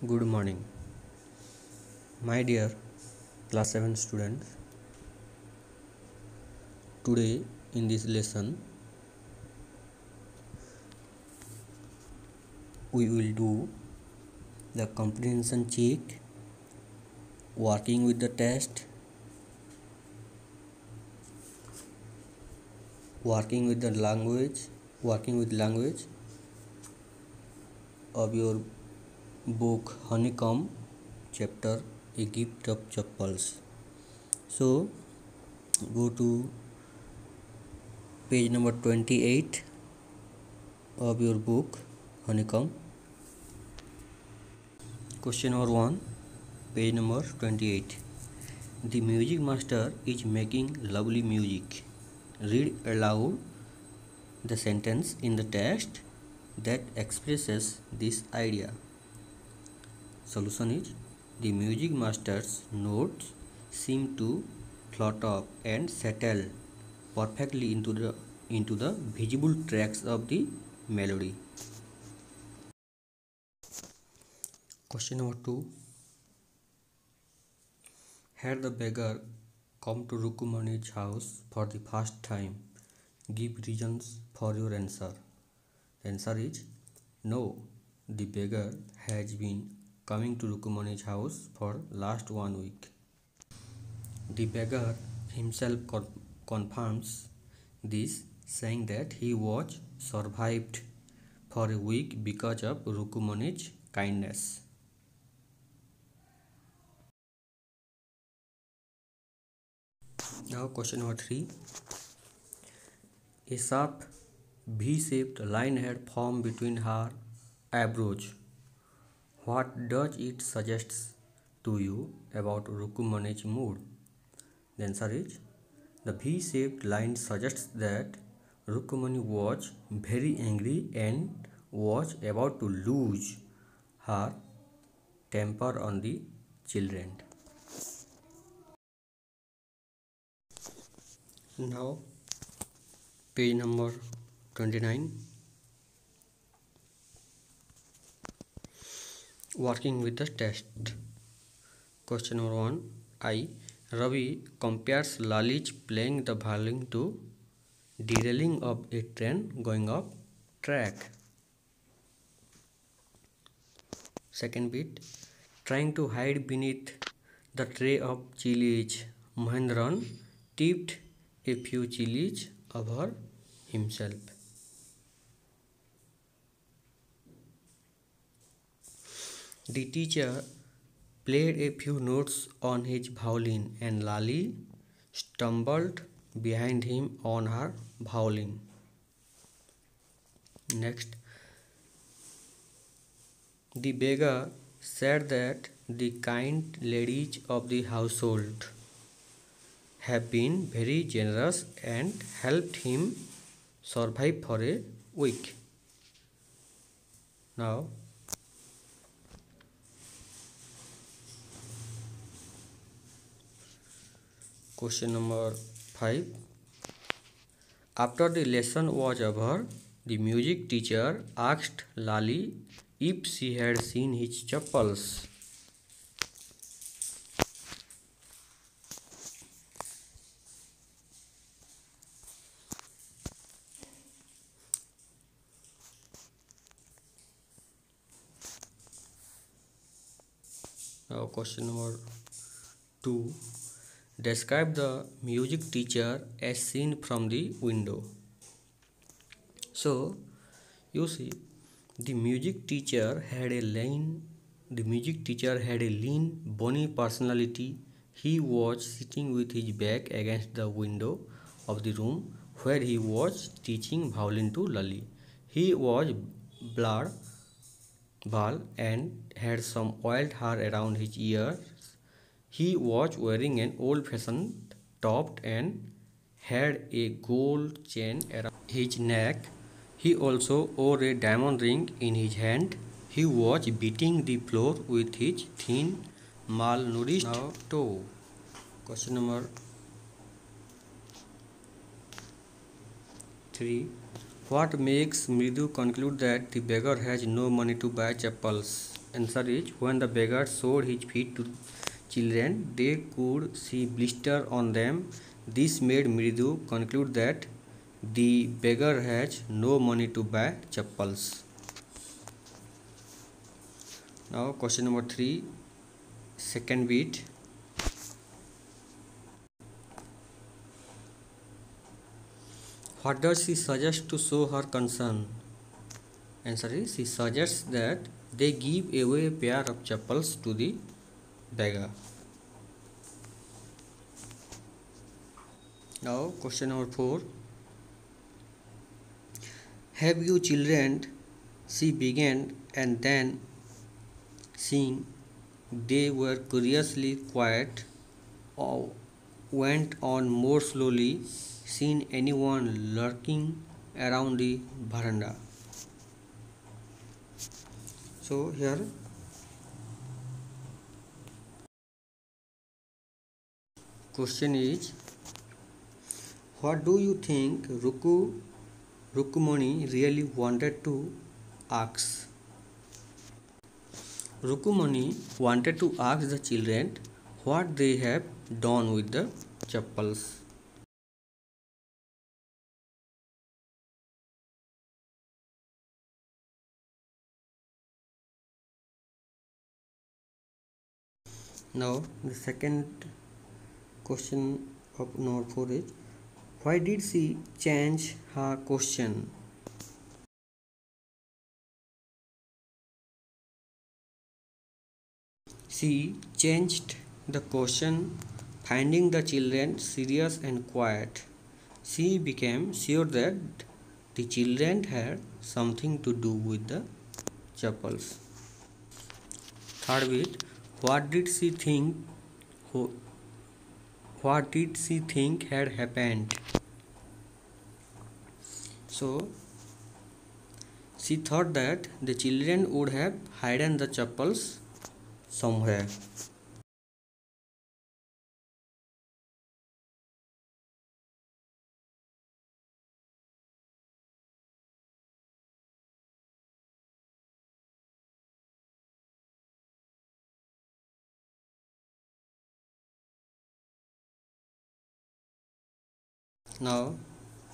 Good morning, my dear class 7 students. Today in this lesson we will do the comprehension check, working with the test, working with language of your book Honeycomb chapter A Gift of Chappals. So go to page number 28 of your book Honeycomb. Question number 1, page number 28. The music master is making lovely music. Read aloud the sentence in the text that expresses this idea. Solution is: the music master's notes seem to float up and settle perfectly into the visible tracks of the melody. Question number 2. Had the beggar come to Rukumani's house for the first time? Give reasons for your answer. The answer is no. The beggar has been coming to Rukumani's house for last 1 week. The beggar himself confirms this, saying that he was survived for a week because of Rukumani's kindness. Now question number 3. A sharp V-shaped line had formed between her eyebrows. What does it suggest to you about Rukumani's mood? The answer is: the V-shaped line suggests that Rukumani was very angry and was about to lose her temper on the children. Now, page number 29. Working with the test. Question number 1. I. Ravi compares Lali's playing the violin to derailing of a train going off track. Second bit. Trying to hide beneath the tray of chilies, Mahendran tipped a few chilies over himself. The teacher played a few notes on his violin and Lali stumbled behind him on her violin. Next, the beggar said that the kind ladies of the household have been very generous and helped him survive for a week. Now, question number 5. After the lesson was over, the music teacher asked Lali if she had seen his chappals. Now question number 2. Describe the music teacher as seen from the window. So you see, the music teacher had a lean, bony personality. He was sitting with his back against the window of the room where he was teaching violin to Lali. He was bald and had some oiled hair around his ears. He was wearing an old-fashioned top and had a gold chain around his neck. He also wore a diamond ring in his hand. He was beating the floor with his thin, malnourished toe. Question number 3. What makes Mridu conclude that the beggar has no money to buy chappals? Answer is, when the beggar showed his feet to children, they could see blister on them. This made Mridu conclude that the beggar has no money to buy chappals. Now question number 3, second bit. What does she suggest to show her concern? Answer is, she suggests that they give away a pair of chappals to the beggar. Now question number 4. Have you children? She began, and then, seeing they were curiously quiet, went on more slowly. Seen anyone lurking around the veranda? So here question is, what do you think Rukumani really wanted to ask? Rukumani wanted to ask the children what they have done with the chappals. Now the second question of number 4 is, why did she change her question? She changed the question, finding the children serious and quiet. She became sure that the children had something to do with the chappals. Third bit, what did she think? What did she think had happened? So she thought that the children would have hidden the chappals somewhere. Now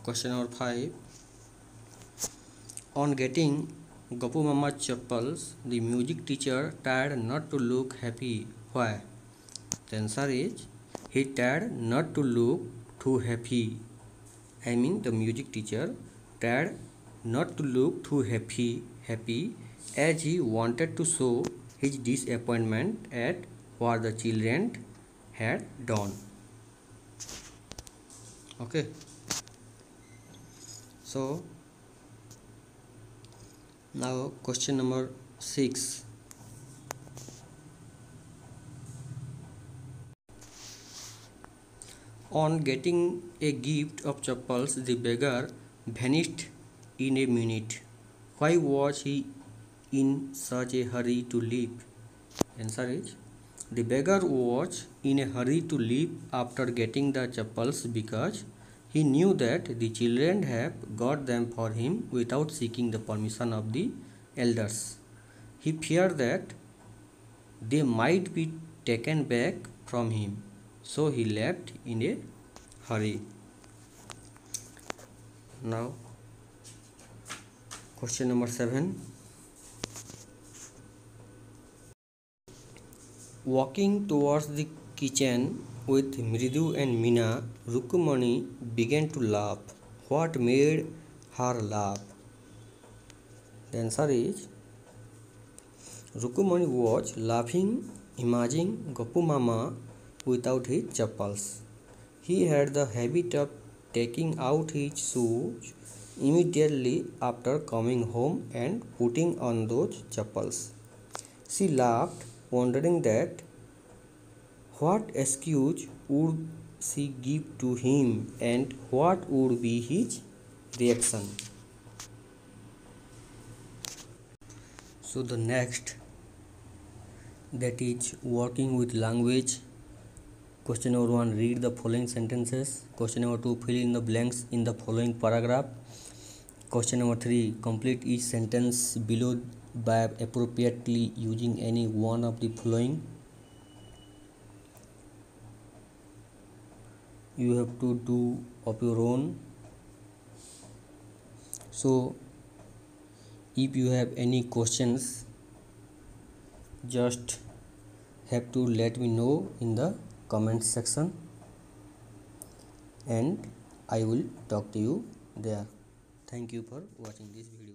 question number 5. On getting Gapu Mama's chappals, the music teacher tried not to look happy. Why? The answer is, he tried not to look too happy. The music teacher tried not to look too happy as he wanted to show his disappointment at what the children had done. Okay. So now question number 6. On getting a gift of chappals, the beggar vanished in a minute. Why was he in such a hurry to leave? Answer is, the beggar was in a hurry to leave after getting the chappals because he knew that the children have got them for him without seeking the permission of the elders. He feared that they might be taken back from him, so he left in a hurry. Now question number 7. Walking towards the kitchen with Mridu and Meena, Rukumani began to laugh. What made her laugh? The answer is, Rukumani was laughing, imagining Gapu Mama without his chappals. He had the habit of taking out his shoes immediately after coming home and putting on those chappals. She laughed, wondering that what excuse would she give to him and what would be his reaction. So the next, that is working with language. Question number 1, read the following sentences. Question number 2, fill in the blanks in the following paragraph. Question number 3, complete each sentence below by appropriately using any one of the following. You have to do of your own. So if you have any questions, just have to let me know in the comment section, and I will talk to you there. Thank you for watching this video.